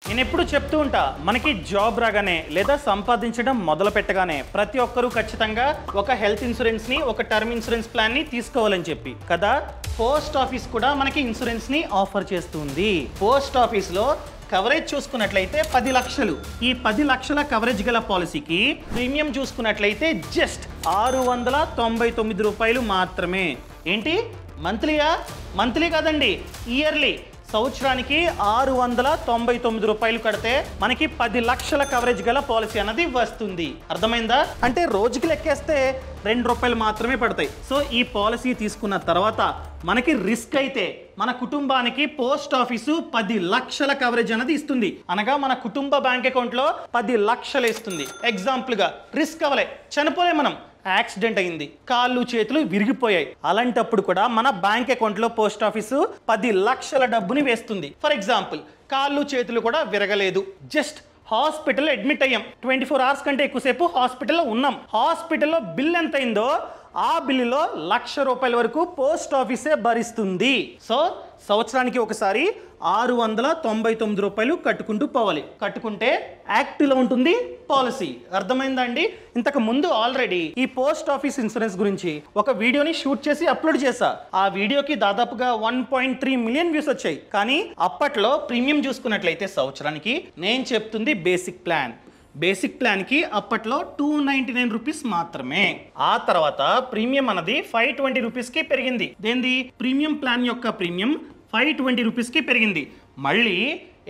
నేను ఎప్పుడు చెప్తూ ఉంటా, మనకి జాబ్ రాగానే లేదా సంపాదించడం మొదలు పెట్టగానే ప్రతి ఒక్కరూ ఖచ్చితంగా ఒక హెల్త్ ఇన్సూరెన్స్ ని, ఒక టర్మ్ ఇన్సూరెన్స్ ప్లాన్ ని తీసుకోవాలని చెప్పి కదా. పోస్ట్ ఆఫీస్ కూడా మనకి ఇన్సూరెన్స్ ని ఆఫర్ చేస్తుంది. పోస్ట్ ఆఫీస్ లో కవరేజ్ చూసుకున్నట్లయితే 10 లక్షలు. ఈ 10 లక్షల కవరేజ్ గల పాలసీకి ప్రీమియం చూసుకున్నట్లయితే జస్ట్ 699 రూపాయలు మాత్రమే. ఏంటి మంత్లీయా? మంత్లీ కాదండి, ఇయర్లీ. సంవత్సరానికి 699 రూపాయలు కడితే మనకి 10 లక్షల కవరేజ్ గల పాలసీ అన్నది వస్తుంది. అర్థమైందా? అంటే రోజుకి లెక్కేస్తే 2 రూపాయలు మాత్రమే పడతాయి. సో ఈ పాలసీ తీసుకున్న తర్వాత మనకి రిస్క్ అయితే మన కుటుంబానికి పోస్ట్ ఆఫీసు 10 లక్షల కవరేజ్ అనేది ఇస్తుంది. అనగా మన కుటుంబ బ్యాంక్ అకౌంట్ లో 10 లక్షలు ఇస్తుంది. ఎగ్జాంపుల్ గా రిస్క్ అవ్వలే, చనిపోలే, మనం యాక్సిడెంట్ అయింది, కాళ్ళు చేతులు విరిగిపోయాయి, అలాంటప్పుడు కూడా మన బ్యాంక్ అకౌంట్ లో పోస్ట్ ఆఫీసు 10 లక్షల డబ్బుని వేస్తుంది. ఫర్ ఎగ్జాంపుల్ కాళ్ళు చేతులు కూడా విరగలేదు, జస్ట్ హాస్పిటల్లో అడ్మిట్ అయ్యాం, 24 అవర్స్ కంటే ఎక్కువసేపు హాస్పిటల్లో ఉన్నాం. హాస్పిటల్లో బిల్ ఎంత అయిందో ఆ బిల్లులో 1,00,000 రూపాయల వరకు పోస్ట్ ఆఫీసే భరిస్తుంది. సో సంవత్సరానికి ఒకసారి 699 రూపాయలు కట్టుకుంటూ పోవాలి. కట్టుకుంటే యాక్టివ్లో ఉంటుంది పాలసీ. అర్థమైందా అండి? ఇంతకు ముందు ఆల్రెడీ ఈ పోస్ట్ ఆఫీస్ ఇన్సూరెన్స్ గురించి ఒక వీడియోని షూట్ చేసి అప్లోడ్ చేశా. ఆ వీడియోకి దాదాపుగా 1.3 మిలియన్ వ్యూస్ వచ్చాయి. కానీ అప్పట్లో ప్రీమియం చూసుకున్నట్లయితే సంవత్సరానికి నేను చెప్తుంది బేసిక్ ప్లాన్. బేసిక్ ప్లాన్కి అప్పట్లో 299 రూపీస్ మాత్రమే. ఆ తర్వాత ప్రీమియం అన్నది 520 రూపీస్కి పెరిగింది. దేంది? ప్రీమియం ప్లాన్ యొక్క ప్రీమియం 520 రూపీస్కి పెరిగింది. మళ్ళీ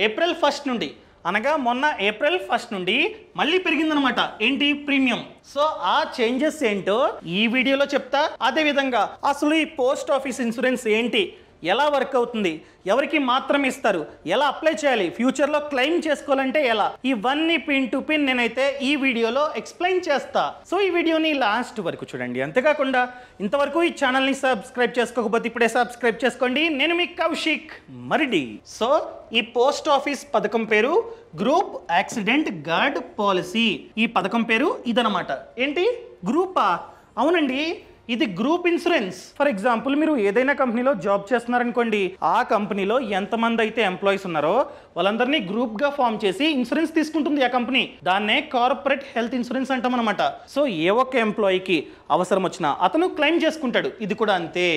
ఏప్రిల్ 1 నుండి, అనగా మొన్న ఏప్రిల్ 1 నుండి మళ్ళీ పెరిగిందనమాట. ఏంటి? ప్రీమియం. సో ఆ చేంజెస్ ఏంటో ఈ వీడియోలో చెప్తా. అదేవిధంగా అసలు ఈ పోస్ట్ ఆఫీస్ ఇన్సూరెన్స్ ఏంటి, ఎలా వర్క్ అవుతుంది, ఎవరికి మాత్రం ఇస్తారు, ఎలా అప్లై చేయాలి, ఫ్యూచర్లో క్లెయిమ్ చేసుకోవాలంటే ఎలా, ఇవన్నీ పిన్ టు పిన్ నేనైతే ఈ వీడియోలో ఎక్స్ప్లెయిన్ చేస్తా. సో ఈ వీడియోని లాస్ట్ వరకు చూడండి. అంతేకాకుండా ఇంతవరకు ఈ ఛానల్ని సబ్స్క్రైబ్ చేసుకోకపోతే ఇప్పుడే సబ్స్క్రైబ్ చేసుకోండి. నేను మీ కౌశిక్ మరిడి. సో ఈ పోస్ట్ ఆఫీస్ పథకం పేరు గ్రూప్ యాక్సిడెంట్ గార్డ్ పాలసీ. ఈ పథకం పేరు ఇదనమాట. ఏంటి? గ్రూపా? అవునండి, ఇది గ్రూప్ ఇన్సూరెన్స్. ఫర్ ఎగ్జాంపుల్ మీరు ఏదైనా కంపెనీలో జాబ్ చేస్తున్నారనుకోండి, ఆ కంపెనీలో ఎంతమంది అయితే ఎంప్లాయీస్ ఉన్నారో వాళ్ళందరినీ గ్రూప్ గా ఫామ్ చేసి ఇన్సూరెన్స్ తీసుకుంటుంది ఆ కంపెనీ. దాన్నే కార్పొరేట్ హెల్త్ ఇన్సూరెన్స్ అంటాం అనమాట. సో ఏ ఒక్క ఎంప్లాయీకి అవసరం వచ్చినా అతను క్లెయిమ్ చేసుకుంటాడు. ఇది కూడా అంతే.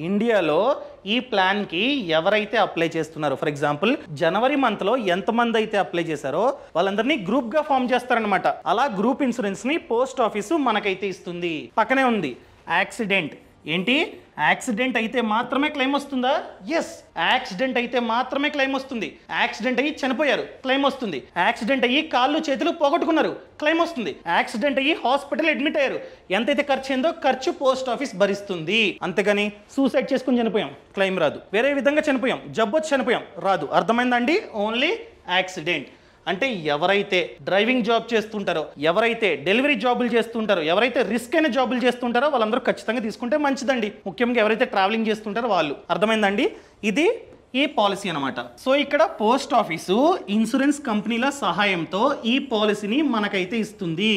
ఇండియాలో ఈ ప్లాన్కి ఎవరైతే అప్లై చేస్తున్నారో, ఫర్ ఎగ్జాంపుల్ జనవరి మంత్లో ఎంతమంది అయితే అప్లై చేశారో వాళ్ళందరినీ గ్రూప్గా ఫామ్ చేస్తారనమాట. అలా గ్రూప్ ఇన్సూరెన్స్ని పోస్ట్ ఆఫీసు మనకైతే ఇస్తుంది. పక్కనే ఉంది యాక్సిడెంట్. ఏంటి? యాక్సిడెంట్ అయితే మాత్రమే క్లెయిమ్ వస్తుందా? ఎస్, యాక్సిడెంట్ అయితే మాత్రమే క్లెయిమ్ వస్తుంది. యాక్సిడెంట్ అయ్యి చనిపోయారు, క్లెయిమ్ వస్తుంది. యాక్సిడెంట్ అయ్యి కాళ్ళు చేతులు పోగొట్టుకున్నారు, క్లెయిమ్ వస్తుంది. యాక్సిడెంట్ అయ్యి హాస్పిటల్ అడ్మిట్ అయ్యారు, ఎంతైతే ఖర్చు అయిందో ఖర్చు పోస్ట్ ఆఫీస్ భరిస్తుంది. అంతేగాని సూసైడ్ చేసుకుని చనిపోయాం, క్లెయిమ్ రాదు. వేరే విధంగా చనిపోయాం, జబ్బు వచ్చి చనిపోయాం, రాదు. అర్థమైందండి? Only accident. అంటే ఎవరైతే డ్రైవింగ్ జాబ్ చేస్తుంటారో, ఎవరైతే డెలివరీ జాబులు చేస్తుంటారో, ఎవరైతే రిస్క్ అయిన జాబులు చేస్తుంటారో వాళ్ళందరూ ఖచ్చితంగా తీసుకుంటే మంచిదండి. ముఖ్యంగా ఎవరైతే ట్రావెలింగ్ చేస్తుంటారో వాళ్ళు. అర్థమైందండి? ఇది ఈ పాలసీ అనమాట. సో ఇక్కడ పోస్ట్ ఆఫీసు ఇన్సూరెన్స్ కంపెనీల సహాయంతో ఈ పాలసీని మనకైతే ఇస్తుంది.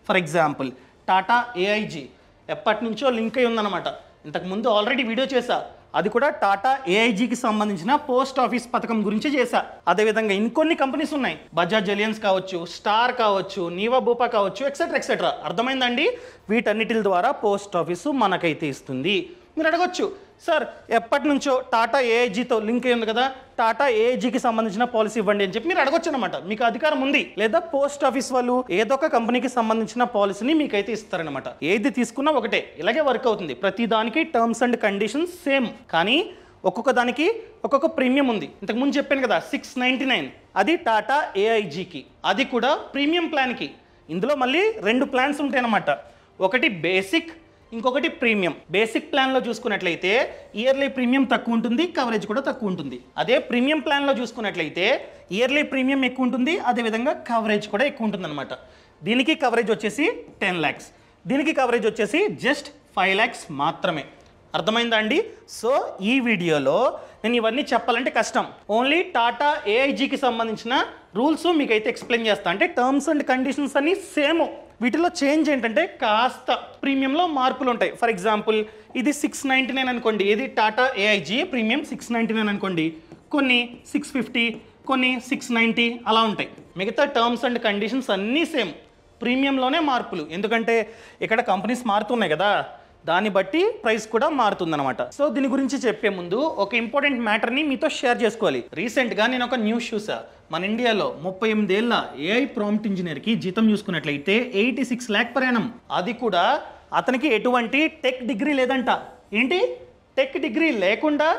ఫర్ ఎగ్జాంపుల్ టాటా ఏఐజీ ఎప్పటి నుంచో లింక్ అయి ఉందన్నమాట. ఇంతకుముందు ఆల్రెడీ వీడియో చేశా. అది కూడా టాటా ఏఐజీకి సంబంధించిన పోస్ట్ ఆఫీస్ పథకం గురించి చేశా. అదేవిధంగా ఇంకొన్ని కంపెనీస్ ఉన్నాయి. బజాజ్ అలియన్స్ కావచ్చు, స్టార్ కావచ్చు, నీవా బూపా కావచ్చు, ఎక్సెట్రా ఎక్సెట్రా. అర్థమైందండి? వీటన్నిటి ద్వారా పోస్ట్ ఆఫీసు మనకైతే ఇస్తుంది. మీరు అడగొచ్చు, సార్ ఎప్పటి నుంచో టాటా ఏఐజీతో లింక్ అయ్యింది కదా, టాటా ఏఐజీకి సంబంధించిన పాలసీ ఇవ్వండి అని చెప్పి మీరు అడగొచ్చు అనమాట. మీకు అధికారం ఉంది. లేదా పోస్ట్ ఆఫీస్ వాళ్ళు ఏదో ఒక కంపెనీకి సంబంధించిన పాలసీని మీకైతే ఇస్తారనమాట. ఏది తీసుకున్నా ఒకటే, ఇలాగే వర్క్ అవుతుంది. ప్రతి దానికి టర్మ్స్ అండ్ కండిషన్స్ సేమ్, కానీ ఒక్కొక్క దానికి ఒక్కొక్క ప్రీమియం ఉంది. ఇంతకు ముందు చెప్పాను కదా 699, అది టాటా ఏఐజీకి. అది కూడా ప్రీమియం ప్లాన్కి. ఇందులో మళ్ళీ 2 ప్లాన్స్ ఉంటాయి అన్నమాట. ఒకటి బేసిక్, ఇంకొకటి ప్రీమియం. బేసిక్ ప్లాన్లో చూసుకున్నట్లయితే ఇయర్లీ ప్రీమియం తక్కువ ఉంటుంది, కవరేజ్ కూడా తక్కువ ఉంటుంది. అదే ప్రీమియం ప్లాన్లో చూసుకున్నట్లయితే ఇయర్లీ ప్రీమియం ఎక్కువ ఉంటుంది, అదేవిధంగా కవరేజ్ కూడా ఎక్కువ ఉంటుంది అనమాట. దీనికి కవరేజ్ వచ్చేసి 10 lakhs, దీనికి కవరేజ్ వచ్చేసి జస్ట్ 5 lakhs మాత్రమే. అర్థమైందా అండి? సో ఈ వీడియోలో నేను ఇవన్నీ చెప్పాలంటే కష్టం. ఓన్లీ టాటా ఏఐజీకి సంబంధించిన రూల్స్ మీకైతే ఎక్స్ప్లెయిన్ చేస్తా. అంటే టర్మ్స్ అండ్ కండిషన్స్ అన్ని సేమ్. వీటిలో చేంజ్ ఏంటంటే కాస్త ప్రీమియంలో మార్పులు ఉంటాయి. ఫర్ ఎగ్జాంపుల్ ఇది 699 అనుకోండి, ఇది టాటా ఏఐజీ ప్రీమియం 699 అనుకోండి, కొన్ని 650, కొన్ని 690 అలా ఉంటాయి. మిగతా టర్మ్స్ అండ్ కండిషన్స్ అన్నీ సేమ్. ప్రీమియంలోనే మార్పులు, ఎందుకంటే ఇక్కడ కంపెనీస్ మారుతున్నాయి కదా, దాన్ని బట్టి ప్రైస్ కూడా మారుతుందన్నమాట. సో దీని గురించి చెప్పే ముందు ఒక ఇంపార్టెంట్ మ్యాటర్ని మీతో షేర్ చేసుకోవాలి. రీసెంట్గా నేను ఒక న్యూస్ చూసా. మన ఇండియాలో 38 ఏళ్ల ఏఐ ప్రాంప్ట్ ఇంజనీర్కి జీతం చూసుకున్నట్లయితే 86 lakh per annum. అది కూడా అతనికి ఎటువంటి టెక్ డిగ్రీ లేదంట. ఏంటి, టెక్ డిగ్రీ లేకుండా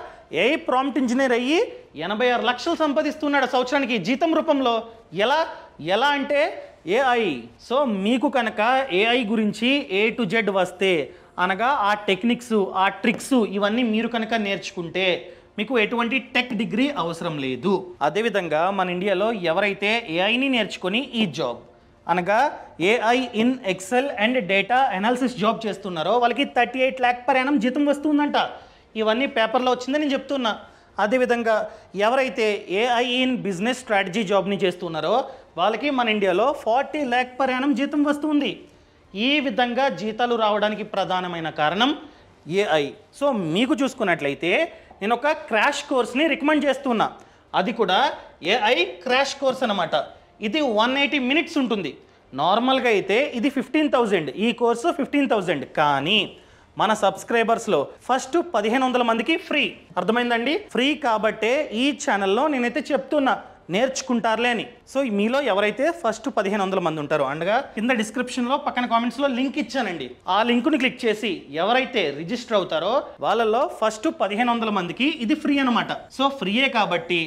ఏఐ ప్రాంప్ట్ ఇంజనీర్ అయ్యి 86 లక్షలు సంపాదిస్తున్నాడు సంవత్సరానికి జీతం రూపంలో. ఎలా అంటే ఏఐ. సో మీకు కనుక ఏఐ గురించి A to Z వస్తే, అనగా ఆ టెక్నిక్స్, ఆ ట్రిక్స్ ఇవన్నీ మీరు కనుక నేర్చుకుంటే మీకు ఎటువంటి టెక్ డిగ్రీ అవసరం లేదు. అదేవిధంగా మన ఇండియాలో ఎవరైతే ఏఐని నేర్చుకొని ఈ జాబ్, అనగా AI in Excel and data analysis job చేస్తున్నారో వాళ్ళకి 38 lakh per annum జీతం వస్తుందంట. ఇవన్నీ పేపర్లో వచ్చిందని నేను చెప్తున్నా. అదేవిధంగా ఎవరైతే ఏఐ ఇన్ బిజినెస్ స్ట్రాటజీ జాబ్ని చేస్తున్నారో వాళ్ళకి మన ఇండియాలో 40 lakh per annum జీతం వస్తుంది. ఈ విధంగా జీతాలు రావడానికి ప్రధానమైన కారణం ఏఐ. సో మీకు చూసుకున్నట్లయితే నేను ఒక క్రాష్ కోర్స్ని రికమెండ్ చేస్తున్నా. అది కూడా ఏఐ క్రాష్ కోర్స్ అనమాట. ఇది 180 minutes ఉంటుంది. నార్మల్గా అయితే ఇది 15,000, ఈ కోర్సు 15,000. కానీ మన సబ్స్క్రైబర్స్లో ఫస్ట్ 1500 మందికి ఫ్రీ. అర్థమైందండి? ఫ్రీ కాబట్టే ఈ ఛానల్లో నేనైతే చెప్తున్నా నేర్చుకుంటారులే అని. సో మీలో ఎవరైతే ఫస్ట్ 1500 మంది ఉంటారో, అనగా కింద డిస్క్రిప్షన్లో పక్కన కామెంట్స్లో లింక్ ఇచ్చానండి. ఆ లింక్ని క్లిక్ చేసి ఎవరైతే రిజిస్టర్ అవుతారో వాళ్ళలో ఫస్ట్ 1500 మందికి ఇది ఫ్రీ అనమాట. సో ఫ్రీయే కాబట్టి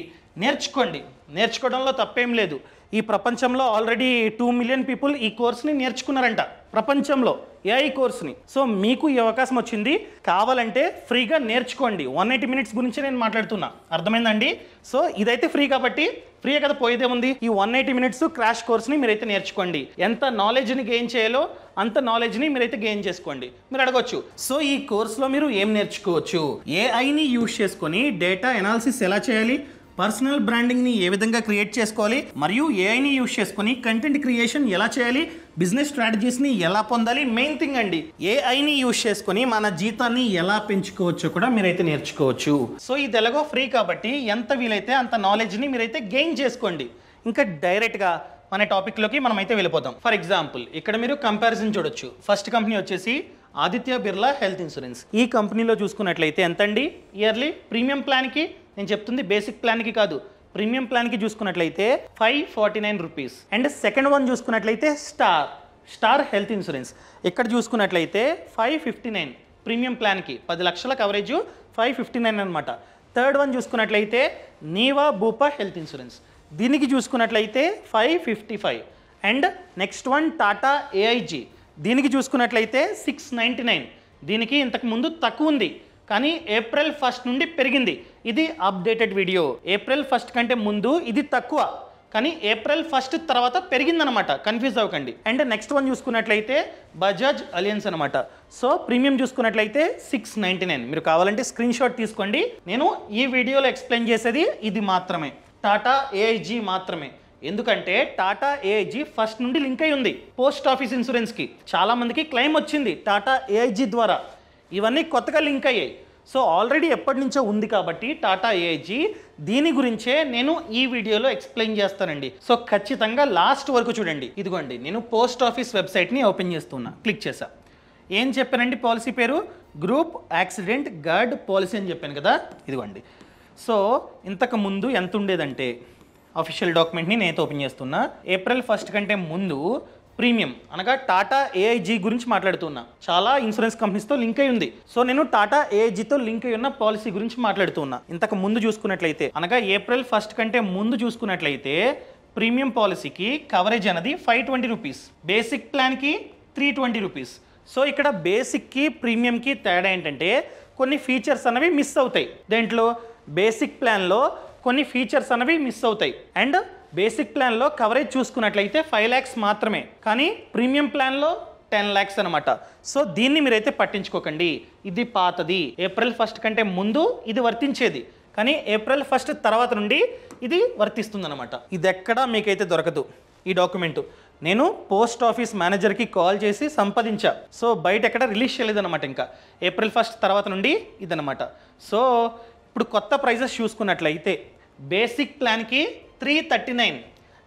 నేర్చుకోండి. నేర్చుకోవడంలో తప్పేం లేదు. ఈ ప్రపంచంలో ఆల్రెడీ 2 million people ఈ కోర్స్ని నేర్చుకున్నారంట, ప్రపంచంలో ఏఐ కోర్స్ని. సో మీకు ఈ అవకాశం వచ్చింది, కావాలంటే ఫ్రీగా నేర్చుకోండి. 180 minutes గురించి నేను మాట్లాడుతున్నా. అర్థమైందండి? సో ఇదైతే ఫ్రీ కాబట్టి ఫ్రీ కదా, పోయేదే ఉంది. ఈ 180 minutes క్రాష్ కోర్స్ని మీరైతే నేర్చుకోండి. ఎంత నాలెడ్జ్ని గెయిన్ చేయాలో అంత నాలెడ్జ్ని మీరైతే గెయిన్ చేసుకోండి. మీరు అడగొచ్చు, సో ఈ కోర్స్లో మీరు ఏం నేర్చుకోవచ్చు? ఏఐని యూజ్ చేసుకొని డేటా అనాలిసిస్ ఎలా చేయాలి, పర్సనల్ బ్రాండింగ్ని ఏ విధంగా క్రియేట్ చేసుకోవాలి, మరియు ఏఐని యూజ్ చేసుకొని కంటెంట్ క్రియేషన్ ఎలా చేయాలి, బిజినెస్ స్ట్రాటజీస్ని ఎలా పొందాలి, మెయిన్ థింగ్ అండి ఏఐని యూజ్ చేసుకొని మన జీతాన్ని ఎలా పెంచుకోవచ్చో కూడా మీరైతే నేర్చుకోవచ్చు. సో ఇది ఎలాగో ఫ్రీ కాబట్టి ఎంత వీలైతే అంత నాలెడ్జ్ని మీరైతే గెయిన్ చేసుకోండి. ఇంకా డైరెక్ట్గా మన టాపిక్లోకి మనమైతే వెళ్ళిపోతాం. ఫర్ ఎగ్జాంపుల్ ఇక్కడ మీరు కంపారిజన్ చూడొచ్చు. ఫస్ట్ కంపెనీ వచ్చేసి ఆదిత్య బిర్లా హెల్త్ ఇన్సూరెన్స్. ఈ కంపెనీలో చూసుకున్నట్లయితే ఎంతండి ఇయర్లీ ప్రీమియం ప్లాన్కి, నేను చెప్తుంది బేసిక్ ప్లాన్కి కాదు, ప్రీమియం ప్లాన్కి చూసుకున్నట్లయితే 549 రూపీస్. అండ్ సెకండ్ వన్ చూసుకున్నట్లయితే స్టార్ హెల్త్ ఇన్సూరెన్స్. ఇక్కడ చూసుకున్నట్లయితే 559 ప్రీమియం ప్లాన్కి, 10 లక్షల కవరేజ్ 559 అనమాట. థర్డ్ వన్ చూసుకున్నట్లయితే నీవా భూపా హెల్త్ ఇన్సూరెన్స్, దీనికి చూసుకున్నట్లయితే 555. And next one Tata AIG, దీనికి చూసుకున్నట్లయితే 699. దీనికి ఇంతకు ముందు తక్కువ ఉంది కానీ April 1st నుండి పెరిగింది. ఇది అప్డేటెడ్ వీడియో. April 1st కంటే ముందు ఇది తక్కువ, కానీ April 1st తర్వాత పెరిగిందనమాట, కన్ఫ్యూజ్ అవ్వకండి. అండ్ నెక్స్ట్ వన్ చూసుకున్నట్లయితే బజాజ్ అలియన్స్ అనమాట. సో ప్రీమియం చూసుకున్నట్లయితే 699. మీరు కావాలంటే స్క్రీన్ షాట్ తీసుకోండి. నేను ఈ వీడియోలో ఎక్స్ప్లెయిన్ చేసేది ఇది మాత్రమే, టాటా ఏఐజీ మాత్రమే. ఎందుకంటే టాటా ఏఐజీ ఫస్ట్ నుండి లింక్ అయి ఉంది పోస్ట్ ఆఫీస్ ఇన్సూరెన్స్కి. చాలా మందికి క్లెయిమ్ వచ్చింది టాటా ఏఐజీ ద్వారా. ఇవన్నీ కొత్తగా లింక్ అయ్యాయి. సో ఆల్రెడీ ఎప్పటి నుంచో ఉంది కాబట్టి టాటా ఏఐజీ, దీని గురించే నేను ఈ వీడియోలో ఎక్స్ప్లెయిన్ చేస్తానండి. సో ఖచ్చితంగా లాస్ట్ వరకు చూడండి. ఇదిగోండి నేను పోస్ట్ ఆఫీస్ వెబ్సైట్ని ఓపెన్ చేస్తున్నా, క్లిక్ చేసా. ఏం చెప్పానండి పాలసీ పేరు? గ్రూప్ యాక్సిడెంట్ గార్డ్ పాలసీ అని చెప్పాను కదా, ఇదిగోండి. సో ఇంతకు ముందు ఎంత ఉండేదంటే, అఫీషియల్ డాక్యుమెంట్ని నేను ఓపెన్ చేస్తున్నా. April 1st కంటే ముందు ప్రీమియం అనగా టాటా ఏఐజీ గురించి మాట్లాడుతున్నా. చాలా ఇన్సూరెన్స్ కంపెనీస్తో లింక్ అయి ఉంది. సో నేను టాటా ఏఐజీతో లింక్ అయి ఉన్న పాలసీ గురించి మాట్లాడుతున్నా. ఇంతకు ముందు చూసుకున్నట్లయితే, అనగా April 1st కంటే ముందు చూసుకున్నట్లయితే ప్రీమియం పాలసీకి కవరేజ్ అనేది 520 రూపీస్, బేసిక్ ప్లాన్కి 320 రూపీస్. సో ఇక్కడ బేసిక్కి ప్రీమియంకి తేడా ఏంటంటే కొన్ని ఫీచర్స్ అనేవి మిస్ అవుతాయి. దేంట్లో? బేసిక్ ప్లాన్లో కొన్ని ఫీచర్స్ అనేవి మిస్ అవుతాయి. అండ్ బేసిక్ ప్లాన్లో కవరేజ్ చూసుకున్నట్లయితే 5 lakhs మాత్రమే, కానీ ప్రీమియం ప్లాన్లో 10 lakhs అనమాట. సో దీన్ని మీరైతే పట్టించుకోకండి, ఇది పాతది. April 1st కంటే ముందు ఇది వర్తించేది, కానీ April 1st తర్వాత నుండి ఇది వర్తిస్తుందన్నమాట. ఇది ఎక్కడా మీకైతే దొరకదు ఈ డాక్యుమెంటు. నేను పోస్ట్ ఆఫీస్ మేనేజర్కి కాల్ చేసి సంపాదించా. సో బయట ఎక్కడ రిలీజ్ చేయలేదన్నమాట. ఇంకా April 1st తర్వాత నుండి ఇదనమాట. సో ఇప్పుడు కొత్త ప్రైజెస్ చూసుకున్నట్లయితే బేసిక్ ప్లాన్కి 339,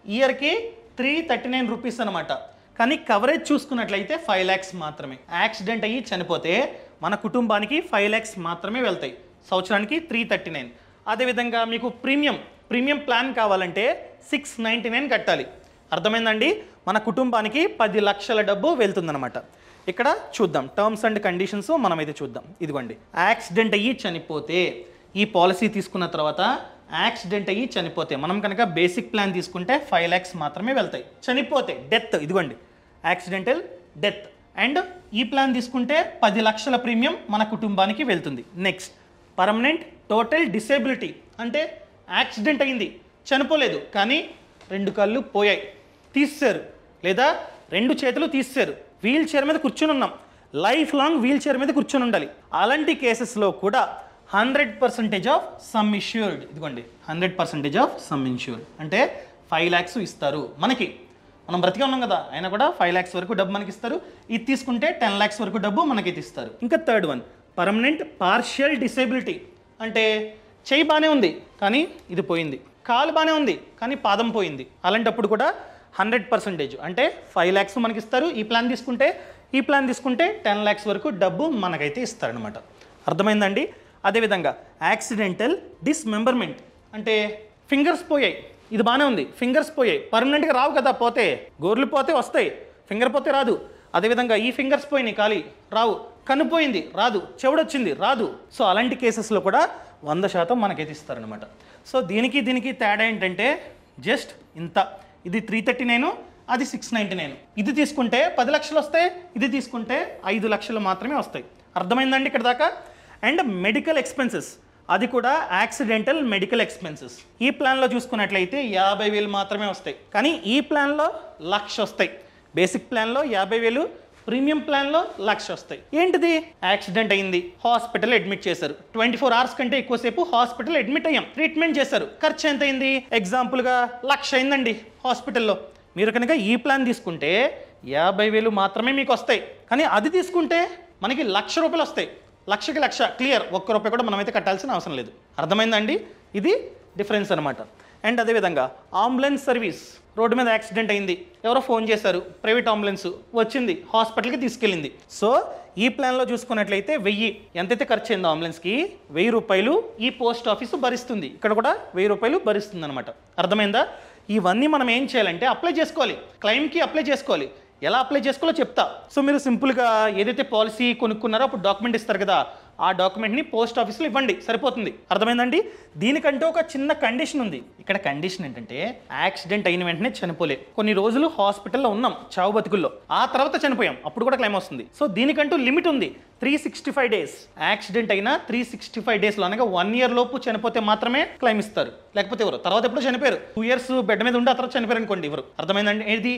ఇయర్కి 339 రూపీస్ అనమాట. కానీ కవరేజ్ చూసుకున్నట్లయితే 5 lakhs మాత్రమే. యాక్సిడెంట్ అయ్యి చనిపోతే మన కుటుంబానికి 5 lakhs మాత్రమే వెళ్తాయి, సంవత్సరానికి 339. అదేవిధంగా మీకు ప్రీమియం ప్లాన్ కావాలంటే 699 కట్టాలి. అర్థమైందండి? మన కుటుంబానికి 10 లక్షల డబ్బు వెళ్తుందనమాట. ఇక్కడ చూద్దాం టర్మ్స్ అండ్ కండిషన్స్ మనమైతే చూద్దాం. ఇదిగోండి, యాక్సిడెంట్ అయ్యి చనిపోతే ఈ పాలసీ తీసుకున్న తర్వాత యాక్సిడెంట్ అయ్యి చనిపోతే మనం కనుక బేసిక్ ప్లాన్ తీసుకుంటే 5 lakhs మాత్రమే వెళ్తాయి. చనిపోతే డెత్, ఇదిగోండి యాక్సిడెంటల్ డెత్. అండ్ ఈ ప్లాన్ తీసుకుంటే 10 లక్షల ప్రీమియం మన కుటుంబానికి వెళ్తుంది. నెక్స్ట్ పర్మనెంట్ టోటల్ డిసేబిలిటీ, అంటే యాక్సిడెంట్ అయింది, చనిపోలేదు, కానీ 2 కళ్ళు పోయాయి, తీసేశారు, లేదా 2 చేతులు తీసేశారు, వీల్ చైర్ మీద కూర్చొని ఉన్నాం, లైఫ్ లాంగ్ వీల్ చైర్ మీద కూర్చొని ఉండాలి. అలాంటి కేసెస్లో కూడా 100% ఆఫ్ సమ్ ఇన్ష్యూర్డ్, ఇదిగోండి 100% ఆఫ్ సమ్ ఇన్ష్యూర్డ్, అంటే 5 lakhs ఇస్తారు మనకి. మనం బ్రతిగా ఉన్నాం కదా, అయినా కూడా 5 lakhs వరకు డబ్బు మనకి ఇస్తారు. ఇది తీసుకుంటే 10 lakhs వరకు డబ్బు మనకైతే ఇస్తారు. ఇంకా third one permanent partial disability, అంటే చెయ్యి బాగానే ఉంది కానీ ఇది పోయింది, కాలు బాగానే ఉంది కానీ పాదం పోయింది. అలాంటప్పుడు కూడా 100%, అంటే 5 lakhs మనకి ఇస్తారు ఈ ప్లాన్ తీసుకుంటే. ఈ ప్లాన్ తీసుకుంటే 10 lakhs వరకు డబ్బు మనకైతే ఇస్తారనమాట. అర్థమైందండి? అదేవిధంగా యాక్సిడెంటల్ డిస్మెంబర్మెంట్, అంటే ఫింగర్స్ పోయాయి, ఇది బాగానే ఉంది, ఫింగర్స్ పోయాయి, పర్మనెంట్గా రావు కదా, పోతే గోర్లు పోతే వస్తాయి, ఫింగర్ పోతే రాదు. అదేవిధంగా ఈ ఫింగర్స్ పోయినాయి ఖాళీ రావు, కన్ను పోయింది రాదు, చెవుడొచ్చింది రాదు. సో అలాంటి కేసెస్లో కూడా 100% మనకైతే ఇస్తారనమాట. సో దీనికి తేడా ఏంటంటే జస్ట్ ఇంత, ఇది 339, అది 699. ఇది తీసుకుంటే 10 లక్షలు వస్తాయి, ఇది తీసుకుంటే 5 లక్షలు మాత్రమే వస్తాయి. అర్థమైందండి ఇక్కడ దాకా? అండ్ మెడికల్ ఎక్స్పెన్సెస్, అది కూడా యాక్సిడెంటల్ మెడికల్ ఎక్స్పెన్సెస్. ఈ ప్లాన్లో చూసుకున్నట్లయితే 50,000 మాత్రమే వస్తాయి, కానీ ఈ ప్లాన్లో 1,00,000 వస్తాయి. బేసిక్ ప్లాన్లో 50,000, ప్రీమియం ప్లాన్లో 1,00,000 వస్తాయి. ఏంటిది? యాక్సిడెంట్ అయింది, హాస్పిటల్ అడ్మిట్ చేశారు, 24 hours కంటే ఎక్కువసేపు హాస్పిటల్ అడ్మిట్ అయ్యాం, ట్రీట్మెంట్ చేశారు, ఖర్చు ఎంత అయింది? ఎగ్జాంపుల్గా 1,00,000 అయిందండి హాస్పిటల్లో. మీరు కనుక ఈ ప్లాన్ తీసుకుంటే 50,000 మాత్రమే మీకు వస్తాయి, కానీ అది తీసుకుంటే మనకి 1,00,000 రూపాయలు వస్తాయి. 1,00,000కి 1,00,000 క్లియర్, ₹1 కూడా మనమైతే కట్టాల్సిన అవసరం లేదు. అర్థమైందండి? ఇది డిఫరెన్స్ అనమాట. అండ్ అదేవిధంగా అంబులెన్స్ సర్వీస్, రోడ్డు మీద యాక్సిడెంట్ అయింది, ఎవరో ఫోన్ చేశారు, ప్రైవేట్ అంబులెన్స్ వచ్చింది, హాస్పిటల్కి తీసుకెళ్ళింది. సో ఈ ప్లాన్లో చూసుకున్నట్లయితే 1000 ఎంతైతే ఖర్చు అయిందో అంబులెన్స్కి, ₹1000 ఈ పోస్ట్ ఆఫీసు భరిస్తుంది. ఇక్కడ కూడా ₹1000 భరిస్తుంది అనమాట. అర్థమైందా? ఇవన్నీ మనం ఏం చేయాలంటే అప్లై చేసుకోవాలి, క్లెయిమ్కి అప్లై చేసుకోవాలి. ఎలా అప్లై చేసుకోవాలో చెప్తా. సో మీరు సింపుల్గా ఏదైతే పాలసీ కొనుక్కున్నారో అప్పుడు డాక్యుమెంట్ ఇస్తారు కదా, ఆ డాక్యుమెంట్ని పోస్ట్ ఆఫీస్లో ఇవ్వండి, సరిపోతుంది. అర్థమైందండి? దీనికంటే ఒక చిన్న కండిషన్ ఉంది. ఇక్కడ కండిషన్ ఏంటంటే యాక్సిడెంట్ అయిన వెంటనే చనిపోలే, కొన్ని రోజులు హాస్పిటల్లో ఉన్నాం చావు బతుకుల్లో, ఆ తర్వాత చనిపోయాం, అప్పుడు కూడా క్లెయిమ్ వస్తుంది. సో దీనికంటూ లిమిట్ ఉంది, 365 days. యాక్సిడెంట్ అయినా 365 daysలో, అనగా 1 year లోపు చనిపోతే మాత్రమే క్లెయిమ్ ఇస్తారు, లేకపోతే ఎవరు తర్వాత ఎప్పుడు చనిపోయారు, 2 years బెడ్ మీద ఉండి ఆ తర్వాత చనిపోయారు అనుకోండి, ఎవరు. అర్థమైందండి? ఇది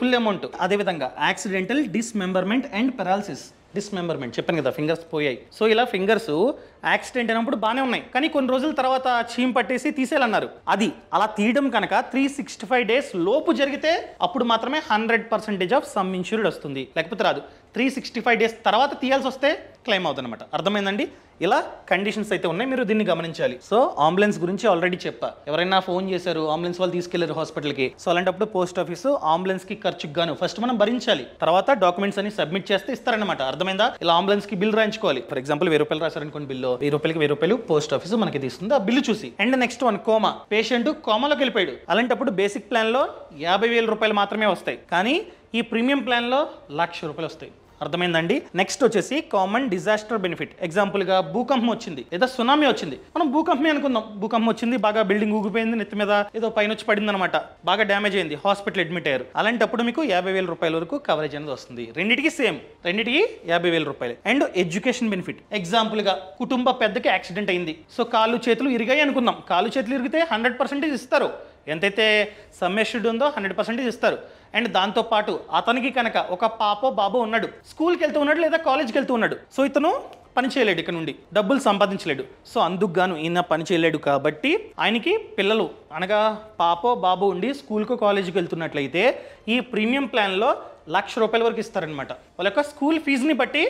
ఫుల్ అమౌంట్. అదేవిధంగా యాక్సిడెంటల్ డిస్మెంబర్మెంట్ అండ్ పెరాలసిస్. డిస్మెంబర్మెంట్ చెప్పాను కదా, ఫింగర్స్ పోయాయి. సో ఇలా ఫింగర్స్ యాక్సిడెంట్ అయినప్పుడు బాగానే ఉన్నాయి, కానీ కొన్ని రోజుల తర్వాత చీమ్ పట్టేసి తీసేయాలన్నారు. అది అలా తీయడం కనుక 365 days లోపు జరిగితే అప్పుడు మాత్రమే 100% ఆఫ్ సమ్ ఇన్సూర్డ్ వస్తుంది, లేకపోతే రాదు. 365 days తర్వాత తీయాల్సి వస్తే క్లెయిమ్ అవుతుంది అనమాట. అర్థమైందండి? ఇలా కండిషన్స్ అయితే ఉన్నాయి, మీరు దీన్ని గమనించాలి. సో అంబులెన్స్ గురించి ఆల్రెడీ చెప్పా, ఎవరైనా ఫోన్ చేశారు, అంబులెన్స్ వాళ్ళు తీసుకెళ్లారు హాస్పిటల్కి, సో అలాంటప్పుడు పోస్ట్ ఆఫీసు అంబులెన్స్కి ఖర్చుకు గాను ఫస్ట్ మనం భరించాలి, తర్వాత డాక్యుమెంట్స్ అన్ని సబ్మిట్ చేస్తే ఇస్తారనమాట. అర్థమైందా? ఇలా అంబులెన్స్కి బిల్ రాయించుకోవాలి. ఫర్ ఎగ్జాంపుల్ ₹1000 రాశారనుకోండి బిల్లు, ₹1000 పోస్ట్ ఆఫీసు మనకి తీస్తుంది ఆ బిల్లు చూసి. And next one coma, patient కోమాలోకి వెళ్ళిపోయాడు. అలాంటప్పుడు బేసిక్ ప్లాన్లో ₹50,000 మాత్రమే వస్తాయి, కానీ ఈ ప్రీమియం ప్లాన్లో ₹1,00,000 వస్తాయి. అర్థమైందండి? నెక్స్ట్ వచ్చేసి కామన్ డిజాస్టర్ బెనిఫిట్. ఎగ్జాంపుల్గా భూకంపం వచ్చింది లేదా సునామీ వచ్చింది, మనం భూకంపమే అనుకుందాం. భూకంపం వచ్చింది, బాగా బిల్డింగ్ ఊగిపోయింది, నెత్తి మీద ఏదో పైన వచ్చి పడింది అనమాట, బాగా డ్యామేజ్ అయింది, హాస్పిటల్ అడ్మిట్ అయ్యారు. అలాంటప్పుడు మీకు ₹50,000 వరకు కవరేజ్ అనేది వస్తుంది. రెండింటికి సేమ్, రెండింటికి ₹50,000. And education benefit. ఎగ్జాంపుల్గా కుటుంబ పెద్దకి యాక్సిడెంట్ అయింది, సో కాళ్ళు చేతులు ఇరిగాయి అనుకుందాం. కాళ్ళు చేతులు ఇరిగితే 100% ఇస్తారు, ఎంతైతే సమ్మెష్డ్ ఉందో 100% ఇస్తారు. అండ్ దాంతోపాటు అతనికి కనుక ఒక పాపో బాబో ఉన్నాడు, స్కూల్కి వెళ్తూ ఉన్నాడు లేదా కాలేజ్కి వెళ్తూ ఉన్నాడు, సో ఇతను పని చేయలేడు, ఇక్కడ నుండి డబ్బులు సంపాదించలేడు, సో అందుకు గాను ఈయన పని చేయలేడు కాబట్టి ఆయనకి పిల్లలు అనగా పాపో బాబో ఉండి స్కూల్కు కాలేజీకి వెళ్తున్నట్లయితే ఈ ప్రీమియం ప్లాన్లో ₹1,00,000 వరకు ఇస్తారనమాట. వాళ్ళ యొక్క స్కూల్ ఫీజుని బట్టి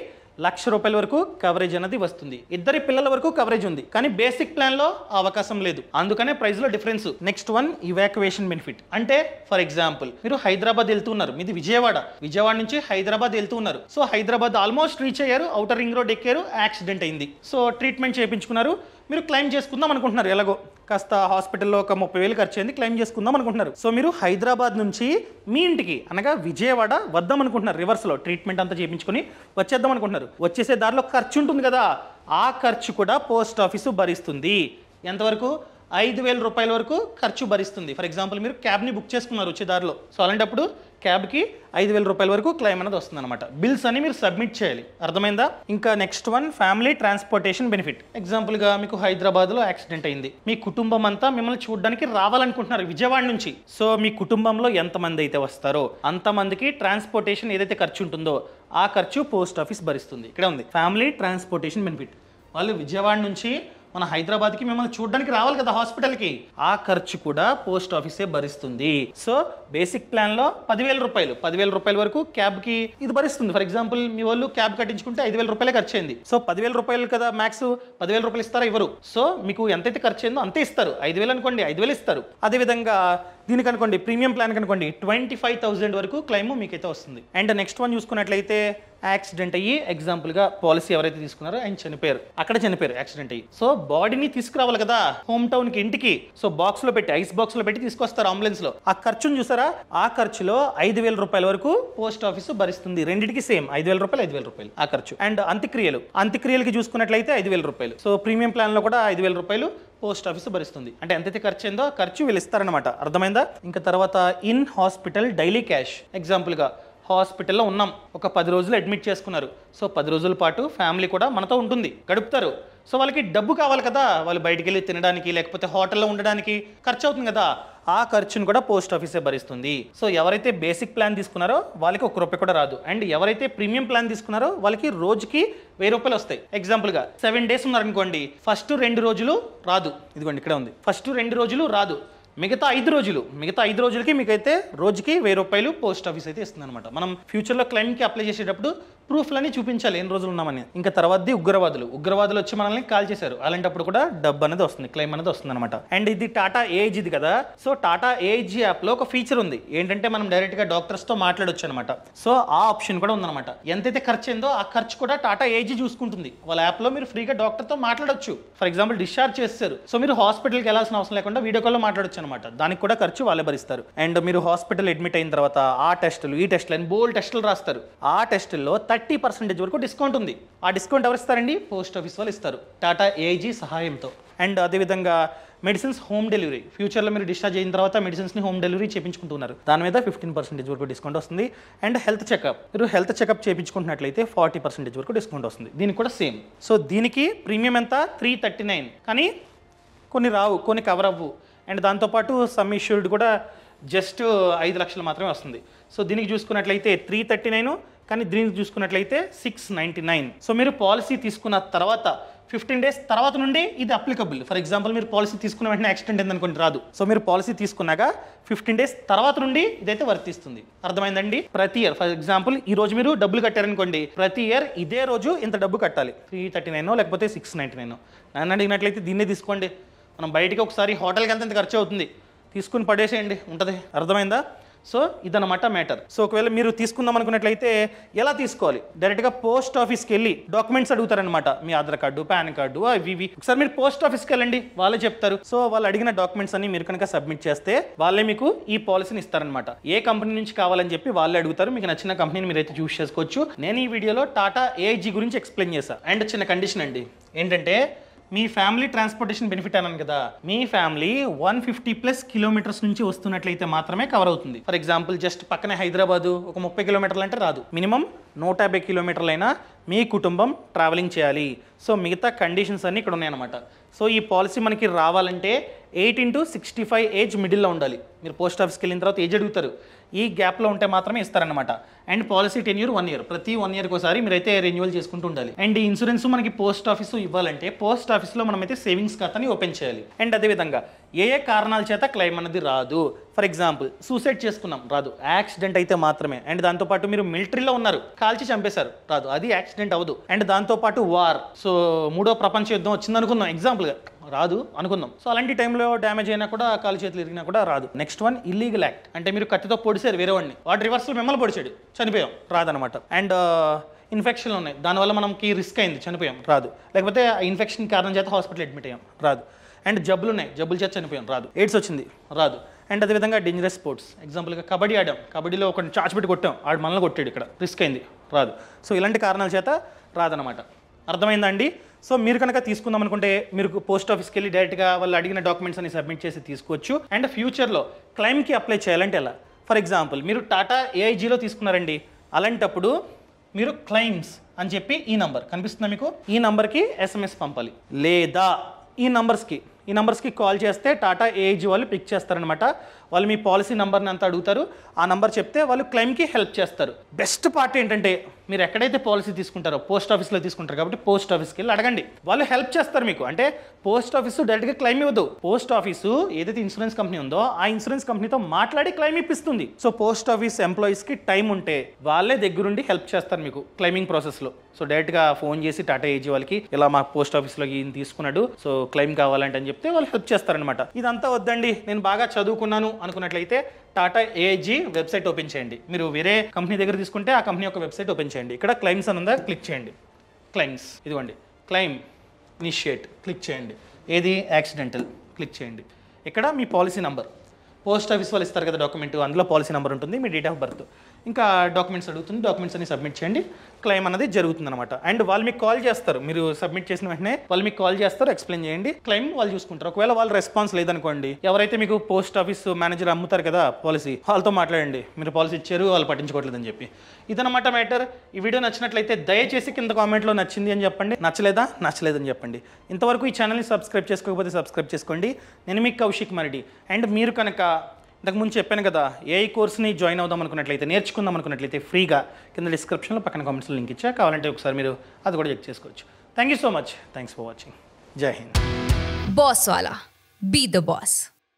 ₹1,00,000 వరకు కవరేజ్ అనేది వస్తుంది. ఇద్దరి పిల్లల వరకు కవరేజ్ ఉంది, కానీ బేసిక్ ప్లాన్ లో అవకాశం లేదు, అందుకనే ప్రైస్ లో difference. Next one evacuation benefit. అంటే ఫర్ ఎగ్జాంపుల్ మీరు హైదరాబాద్ వెళ్తున్నారు, మీది విజయవాడ నుంచి హైదరాబాద్ వెళ్తున్నారు. సో హైదరాబాద్ ఆల్మోస్ట్ రీచ్ అయ్యారు, ఔటర్ రింగ్ రోడ్ ఎక్కారు, యాక్సిడెంట్ అయింది. సో ట్రీట్మెంట్ చేయించుకున్నారు, మీరు క్లెయిమ్ చేసుకుందాం అనుకుంటున్నారు. ఎలాగో కాస్త హాస్పిటల్లో ఒక 30,000 ఖర్చు అయింది, క్లెయిమ్ చేసుకుందాం అనుకుంటున్నారు. సో మీరు హైదరాబాద్ నుంచి మీ ఇంటికి అనగా విజయవాడ వద్దాం అనుకుంటున్నారు. రివర్స్లో ట్రీట్మెంట్ అంతా చేయించుకుని వచ్చేద్దాం అనుకుంటున్నారు. వచ్చేసే దారిలో ఖర్చు ఉంటుంది కదా, ఆ ఖర్చు కూడా పోస్ట్ ఆఫీసు భరిస్తుంది. ఎంతవరకు? ₹5,000 వరకు ఖర్చు భరిస్తుంది. ఫర్ ఎగ్జాంపుల్ మీరు క్యాబ్ని బుక్ చేసుకున్నారు వచ్చే దారిలో, సో అలాంటప్పుడు క్యాబ్కి ₹5,000 వరకు క్లెయిమ్ అనేది వస్తుంది అనమాట. బిల్స్ అని మీరు సబ్మిట్ చేయాలి. అర్థమైందా? ఇంకా next one family transportation benefit. ఎగ్జాంపుల్గా మీకు హైదరాబాద్లో యాక్సిడెంట్ అయింది, మీ కుటుంబం అంతా మిమ్మల్ని చూడడానికి రావాలనుకుంటున్నారు విజయవాడ నుంచి. సో మీ కుటుంబంలో ఎంతమంది అయితే వస్తారో అంతమందికి ట్రాన్స్పోర్టేషన్ ఏదైతే ఖర్చు ఉంటుందో ఆ ఖర్చు పోస్ట్ ఆఫీస్ భరిస్తుంది. ఇక్కడ ఉంది ఫ్యామిలీ ట్రాన్స్పోర్టేషన్ బెనిఫిట్. వాళ్ళు విజయవాడ నుంచి మన హైదరాబాద్కి మిమ్మల్ని చూడడానికి రావాలి కదా హాస్పిటల్కి, ఆ ఖర్చు కూడా పోస్ట్ ఆఫీసే భరిస్తుంది. సో బేసిక్ ప్లాన్లో ₹10,000 వరకు క్యాబ్కి ఇది భరిస్తుంది. ఫర్ ఎగ్జాంపుల్ మీ వాళ్ళు క్యాబ్ కట్టించుకుంటే ₹5,000 ఖర్చు అయింది. సో ₹10,000 కదా మ్యాక్స్, ₹10,000 ఇస్తారా? ఇవ్వరు. సో మీకు ఎంతైతే ఖర్చు అయిందో అంతే ఇస్తారు. 5,000 అనుకోండి, 5,000 ఇస్తారు. అదేవిధంగా దీనికి అనుకోండి ప్రీమియం ప్లాన్ కనుకోండి 25,000 వరకు క్లెయిమ్ మీకైతే వస్తుంది. అండ్ నెక్స్ట్ వన్ చూసుకున్నట్లయితే యాక్సిడెంట్ అయ్యి ఎగ్జాంపుల్గా పాలసీ ఎవరైతే తీసుకున్నారో ఆయన చనిపోయారు, అక్కడ చనిపోయారు యాక్సిడెంట్ అయ్యి. సో బాడీని తీసుకురావాలి కదా హోమ్ టౌన్కి, ఇంటికి. సో బాక్స్లో పెట్టి ఐస్ బాక్స్లో పెట్టి తీసుకొస్తారు అంబులెన్స్లో. ఆ ఖర్చును చూసారా, ఆ ఖర్చులో ₹5,000 వరకు పోస్ట్ ఆఫీసు భరిస్తుంది. రెండింటికి సేమ్ ₹5,000 ఆ ఖర్చు. అండ్ అంత్యక్రియలకి చూసుకున్నట్లయితే ₹5,000. సో ప్రీమియం ప్లాన్లో కూడా ₹5,000 పోస్ట్ ఆఫీసు భరిస్తుంది. అంటే ఎంతైతే ఖర్చు అయిందో ఆ ఖర్చు వీళ్ళు ఇస్తారనమాట. అర్థమైందా? ఇంకా తర్వాత ఇన్ హాస్పిటల్ డైలీ క్యాష్. ఎగ్జాంపుల్గా హాస్పిటల్లో ఉన్నాం, ఒక 10 రోజులు అడ్మిట్ చేసుకున్నారు. సో 10 రోజుల పాటు ఫ్యామిలీ కూడా మనతో ఉంటుంది, గడుపుతారు. సో వాళ్ళకి డబ్బు కావాలి కదా, వాళ్ళు బయటికి వెళ్ళి తినడానికి లేకపోతే హోటల్లో ఉండడానికి ఖర్చు అవుతుంది కదా, ఆ ఖర్చును కూడా పోస్ట్ ఆఫీసే భరిస్తుంది. సో ఎవరైతే బేసిక్ ప్లాన్ తీసుకున్నారో వాళ్ళకి ₹1 కూడా రాదు. అండ్ ఎవరైతే ప్రీమియం ప్లాన్ తీసుకున్నారో వాళ్ళకి రోజుకి ₹1,000 వస్తాయి. ఎగ్జాంపుల్గా 7 days ఉన్నారనుకోండి, ఫస్ట్ 2 రోజులు రాదు. ఇదిగోండి ఇక్కడ ఉంది, ఫస్ట్ 2 రోజులు రాదు, మిగతా 5 రోజులకి మీకైతే రోజుకి ₹1,000 పోస్ట్ ఆఫీస్ అయితే ఇస్తుంది అనమాట. మనం ఫ్యూచర్లో క్లెయిమ్కి అప్లై చేసేటప్పుడు ప్రూఫ్లన్నీ చూపించాలి ఎన్ని రోజులు ఉన్నామని. ఇంకా తర్వాతది ఉగ్రవాదులు వచ్చి మనల్ని కాల్ చేశారు, అలాంటప్పుడు కూడా డబ్బు అనేది వస్తుంది, క్లెయిమ్ అనేది వస్తుంది అనమాట. అండ్ ఇది టాటా ఏఐజీ ఇది కదా. సో టాటా ఏఐజీ యాప్లో ఒక ఫీచర్ ఉంది, ఏంటంటే మనం డైరెక్ట్గా డాక్టర్స్తో మాట్లాడొచ్చు అనమాట. సో ఆ ఆప్షన్ కూడా ఉందన్నమాట. ఎంతైతే ఖర్చు అయిందో ఆ ఖర్చు కూడా టాటా ఏఐజీ చూసుకుంటుంది. వాళ్ళ యాప్లో మీరు ఫ్రీగా డాక్టర్తో మాట్లాడొచ్చు. ఫర్ ఎగ్జాంపుల్ డిశ్చార్జ్ చేస్తారు, సో మీరు హాస్పిటల్కి వెళ్ళాల్సిన అవసరం లేకుండా వీడియో కాల్లో మాట్లాడొచ్చు అనమాట. దానికి కూడా ఖర్చు వాళ్ళే భరిస్తారు. అండ్ మీరు హాస్పిటల్ అడ్మిట్ అయిన తర్వాత ఆ టెస్టులు ఈ టెస్టులు అని బోల్డ్ టెస్టులు రాస్తారు. ఆ టెస్టుల్లో 30% వరకు డిస్కౌంట్ ఉంది. ఆ డిస్కౌంట్ ఎవరు ఇస్తారండి? పోస్ట్ ఆఫీస్ వాళ్ళు ఇస్తారు టాటా ఏఐజీ సహాయంతో. అండ్ అదేవిధంగా మెడిసిన్స్ హోమ్ డెలివరీ. ఫ్యూచర్లో మీరు డిశ్చార్జ్ అయిన తర్వాత మెడిసిన్స్ని హోమ్ డెలివరీ చేయించుకుంటున్నారు, దాని మీద 15% వరకు డిస్కౌంట్ వస్తుంది. అండ్ హెల్త్ చెకప్, మీరు హెల్త్ చెకప్ చేయించుకుంటున్నట్లయితే 40% వరకు డిస్కౌంట్ వస్తుంది. దీనికి కూడా సేమ్. సో దీనికి ప్రీమియం ఎంత? 339. కానీ కొన్ని రావు, కొన్ని కవర్ అవ్వు. అండ్ దాంతోపాటు సమ్ ఇష్యూర్డ్ కూడా జస్ట్ 5 లక్షలు మాత్రమే వస్తుంది. సో దీనికి చూసుకున్నట్లయితే 339, కానీ దీనికి చూసుకున్నట్లయితే 699. సో మీరు పాలసీ తీసుకున్న తర్వాత 15 days తర్వాత నుండి ఇది అప్లికబుల్. ఫర్ ఎగ్జాంపుల్ మీరు పాలసీ తీసుకున్న వెంటనే యాక్సిడెంట్ అయిందనుకోండి, రాదు. సో మీరు పాలసీ తీసుకున్నాక 15 days తర్వాత నుండి ఇదైతే వర్తిస్తుంది. అర్థమైందండి? ప్రతి ఇయర్ ఫర్ ఎగ్జాంపుల్ ఈ రోజు మీరు డబ్బులు కట్టారనుకోండి, ప్రతి ఇయర్ ఇదే రోజు ఇంత డబ్బు కట్టాలి. 339 లేకపోతే 699. నన్ను అడిగినట్లయితే దీన్నే తీసుకోండి. మనం బయటికి ఒకసారి హోటల్కి వెళ్తే ఇంత ఖర్చు అవుతుంది, తీసుకుని పడేసేయండి, ఉంటుంది. అర్థమైందా? సో ఇదన్నమాట మ్యాటర్. సో ఒకవేళ మీరు తీసుకుందాం అనుకున్నట్లయితే ఎలా తీసుకోవాలి? డైరెక్ట్గా పోస్ట్ ఆఫీస్కి వెళ్ళి డాక్యుమెంట్స్ అడుగుతారనమాట, మీ ఆధార్ కార్డు, పాన్ కార్డు, అవి. ఒకసారి మీరు పోస్ట్ ఆఫీస్కి వెళ్ళండి, వాళ్ళే చెప్తారు. సో వాళ్ళు అడిగిన డాక్యుమెంట్స్ అన్ని మీరు కనుక సబ్మిట్ చేస్తే వాళ్ళే మీకు ఈ పాలసీని ఇస్తారనమాట. ఏ కంపెనీ నుంచి కావాలని చెప్పి వాళ్ళే అడుగుతారు. మీకు నచ్చిన కంపెనీని మీరైతే చూస్ చేసుకోవచ్చు. నేను ఈ వీడియోలో టాటా ఏఐజీ గురించి ఎక్స్ప్లెయిన్ చేశాను. అండ్ చిన్న కండిషన్ అండి, ఏంటంటే మీ ఫ్యామిలీ ట్రాన్స్పోర్టేషన్ బెనిఫిట్ అన్నాను కదా, మీ ఫ్యామిలీ 150+ కిలోమీటర్స్ నుంచి వస్తున్నట్లయితే మాత్రమే కవర్ అవుతుంది. ఫర్ ఎగ్జాంపుల్ జస్ట్ పక్కనే హైదరాబాదు ఒక 30 కిలోమీటర్లు అంటే రాదు. మినిమం 150 కిలోమీటర్లైనా మీ కుటుంబం ట్రావెలింగ్ చేయాలి. సో మిగతా కండిషన్స్ అన్నీ ఇక్కడ ఉన్నాయన్నమాట. సో ఈ పాలసీ మనకి రావాలంటే 18 to 65 ఏజ్ మిడిల్లో ఉండాలి. మీరు పోస్ట్ ఆఫీస్కి వెళ్ళిన తర్వాత ఏజ్ అడుగుతారు, ఈ గ్యాప్లో ఉంటే మాత్రమే ఇస్తారనమాట. అండ్ పాలసీ టెన్యూర్ 1 year, ప్రతి 1 yearకి ఒకసారి మీరైతే రెన్యువల్ చేసుకుంటూ ఉండాలి. అండ్ ఈ ఇన్సూరెన్స్ మనకి పోస్ట్ ఆఫీసు ఇవ్వాలంటే పోస్ట్ ఆఫీస్లో మనమైతే సేవింగ్స్ ఖాతాని ఓపెన్ చేయాలి. అండ్ అదేవిధంగా ఏ ఏ కారణాల చేత క్లెయిమ్ అనేది రాదు. ఫర్ ఎగ్జాంపుల్ సూసైడ్ చేసుకున్నాం, రాదు. యాక్సిడెంట్ అయితే మాత్రమే. అండ్ దాంతోపాటు మీరు మిలిటరీలో ఉన్నారు, కాల్చి చంపేశారు, రాదు, అది యాక్సిడెంట్ అవ్వదు. అండ్ దాంతోపాటు వార్, సో 3వ ప్రపంచ యుద్ధం వచ్చింది అనుకుందాం ఎగ్జాంపుల్గా, రాదు అనుకుందాం. సో అలాంటి టైంలో డ్యామేజ్ అయినా కూడా, కాలు చేతులు ఇరిగినా కూడా రాదు. నెక్స్ట్ వన్ ఇల్లీగల్ యాక్ట్, అంటే మీరు కత్తితో పొడిచారు వేరే వాడిని, వాడు రివర్సల్ మిమ్మల్ని పొడిచాడు, చనిపోయాం, రాదనమాట. అండ్ ఇన్ఫెక్షన్లు ఉన్నాయి, దానివల్ల మనకి రిస్క్ అయింది, చనిపోయాం, రాదు. లేకపోతే ఆ ఇన్ఫెక్షన్ కారణం చేత హాస్పిటల్ అడ్మిట్ అయ్యాం, రాదు. అండ్ జబ్బులు ఉన్నాయి, జబ్బుల చేత చనిపోయాం, రాదు. ఎయిడ్స్ వచ్చింది, రాదు. అండ్ అదేవిధంగా డేంజరస్ స్పోర్ట్స్, ఎగ్జాంపుల్గా కబడ్డీ ఆడాం, కబడ్డీలో ఒక చాచి పెట్టి కొట్టాం, ఆడు మనల్ని కొట్టాడు, ఇక్కడ రిస్క్ అయింది, రాదు. సో ఇలాంటి కారణాల చేత రాదనమాట. అర్థమైందా అండి? సో మీరు కనుక తీసుకుందాం అనుకుంటే మీరు పోస్ట్ ఆఫీస్కి వెళ్ళి డైరెక్ట్గా వాళ్ళు అడిగిన డాక్యుమెంట్స్ అన్ని సబ్మిట్ చేసి తీసుకోవచ్చు. అండ్ ఫ్యూచర్లో క్లెయిమ్కి అప్లై చేయాలంటే ఎలా? ఫర్ ఎగ్జాంపుల్ మీరు టాటా ఏఐజీలో తీసుకున్నారండి, అలాంటప్పుడు మీరు క్లెయిమ్స్ అని చెప్పి ఈ నంబర్ కనిపిస్తుందా మీకు, ఈ నంబర్కి SMS పంపాలి. లేదా ఈ నంబర్స్కి కాల్ చేస్తే టాటా ఏఐజీ వాళ్ళు పిక్ చేస్తారనమాట. వాళ్ళు మీ పాలసీ నెంబర్ని అంతా అడుగుతారు, ఆ నెంబర్ చెప్తే వాళ్ళు క్లెయిమ్కి హెల్ప్ చేస్తారు. బెస్ట్ పార్ట్ ఏంటంటే మీరు ఎక్కడైతే పాలసీ తీసుకుంటారో పోస్ట్ ఆఫీస్లో తీసుకుంటారు కాబట్టి పోస్ట్ ఆఫీస్కి వెళ్ళి అడగండి, వాళ్ళు హెల్ప్ చేస్తారు మీకు. అంటే పోస్ట్ ఆఫీసు డైరెక్ట్గా క్లెయిమ్ ఇవ్వదు, పోస్ట్ ఆఫీసు ఏదైతే ఇన్సూరెన్స్ కంపెనీ ఉందో ఆ ఇన్సూరెన్స్ కంపెనీతో మాట్లాడి క్లెయిమ్ ఇప్పిస్తుంది. సో పోస్ట్ ఆఫీస్ ఎంప్లాయీస్కి టైం ఉంటే వాళ్ళే దగ్గరుండి హెల్ప్ చేస్తారు మీకు క్లెయిమింగ్ ప్రాసెస్లో. సో డైరెక్ట్గా ఫోన్ చేసి టాటా ఏజీ వాళ్ళకి ఇలా మా పోస్ట్ ఆఫీస్లో ఈయన తీసుకున్నాడు, సో క్లెయిమ్ కావాలంటే అని చెప్తే వాళ్ళు హెల్ప్ చేస్తారనమాట. ఇదంతా వద్దండి, నేను బాగా చదువుకున్నాను అనుకున్నట్లయితే టాటా ఏఐజీ వెబ్సైట్ ఓపెన్ చేయండి. మీరు వేరే కంపెనీ దగ్గర తీసుకుంటే ఆ కంపెనీ యొక్క వెబ్సైట్ ఓపెన్ చేయండి. ఇక్కడ క్లెయిమ్స్ అని ఉందా, క్లిక్ చేయండి. క్లెయిమ్స్, ఇదిగోండి క్లెయిమ్ ఇనిషియేట్, క్లిక్ చేయండి. ఏది యాక్సిడెంటల్, క్లిక్ చేయండి. ఇక్కడ మీ పాలసీ నెంబర్, పోస్ట్ ఆఫీస్ వాళ్ళు ఇస్తారు కదా డాక్యుమెంట్, అందులో పాలసీ నెంబర్ ఉంటుంది, మీ డేట్ ఆఫ్ బర్త్, ఇంకా డాక్యుమెంట్స్ అడుగుతుంది, డాక్యుమెంట్స్ అన్ని సబ్మిట్ చేయండి. క్లెయిమ్ అనేది జరుగుతుంది అనమాట. అండ్ వాళ్ళు మీకు కాల్ చేస్తారు, మీరు సబ్మిట్ చేసిన వెంటనే వాళ్ళు మీకు కాల్ చేస్తారు, ఎక్స్ప్లెయిన్ చేయండి, క్లెయిమ్ వాళ్ళు చూసుకుంటారు. ఒకవేళ వాళ్ళు రెస్పాన్స్ లేదనుకోండి, ఎవరైతే మీకు పోస్ట్ ఆఫీస్ మేనేజర్ అమ్ముతారు కదా పాలసీ, వాళ్ళతో మాట్లాడండి, మీరు పాలసీ ఇచ్చారు వాళ్ళు పట్టించుకోవట్లేదని చెప్పి. ఇదనమాట మ్యాటర్. ఈ వీడియో నచ్చినట్లయితే దయచేసి కింద కామెంట్లో నచ్చింది అని చెప్పండి, నచ్చలేదని చెప్పండి. ఇంతవరకు ఈ ఛానల్ని సబ్స్క్రైబ్ చేసుకోకపోతే సబ్స్క్రైబ్ చేసుకోండి. నేను మీ కౌశిక్ మరిడి. అండ్ మీరు కనుక ఇంతకుముందు చెప్పాను కదా, ఏఐ కోర్స్ని జాయిన్ అవుదాం అనుకున్నట్లయితే, నేర్చుకుందాం అనుకున్నట్లయితే ఫ్రీగా కింద డిస్క్రిప్షన్లో పక్కన కామెంట్స్లో లింక్ ఇచ్చా, కావాలంటే ఒకసారి మీరు అది కూడా చెక్ చేసుకోవచ్చు. Thank you so much, thanks for watching. జై Hind. Boss Wala. Be the boss.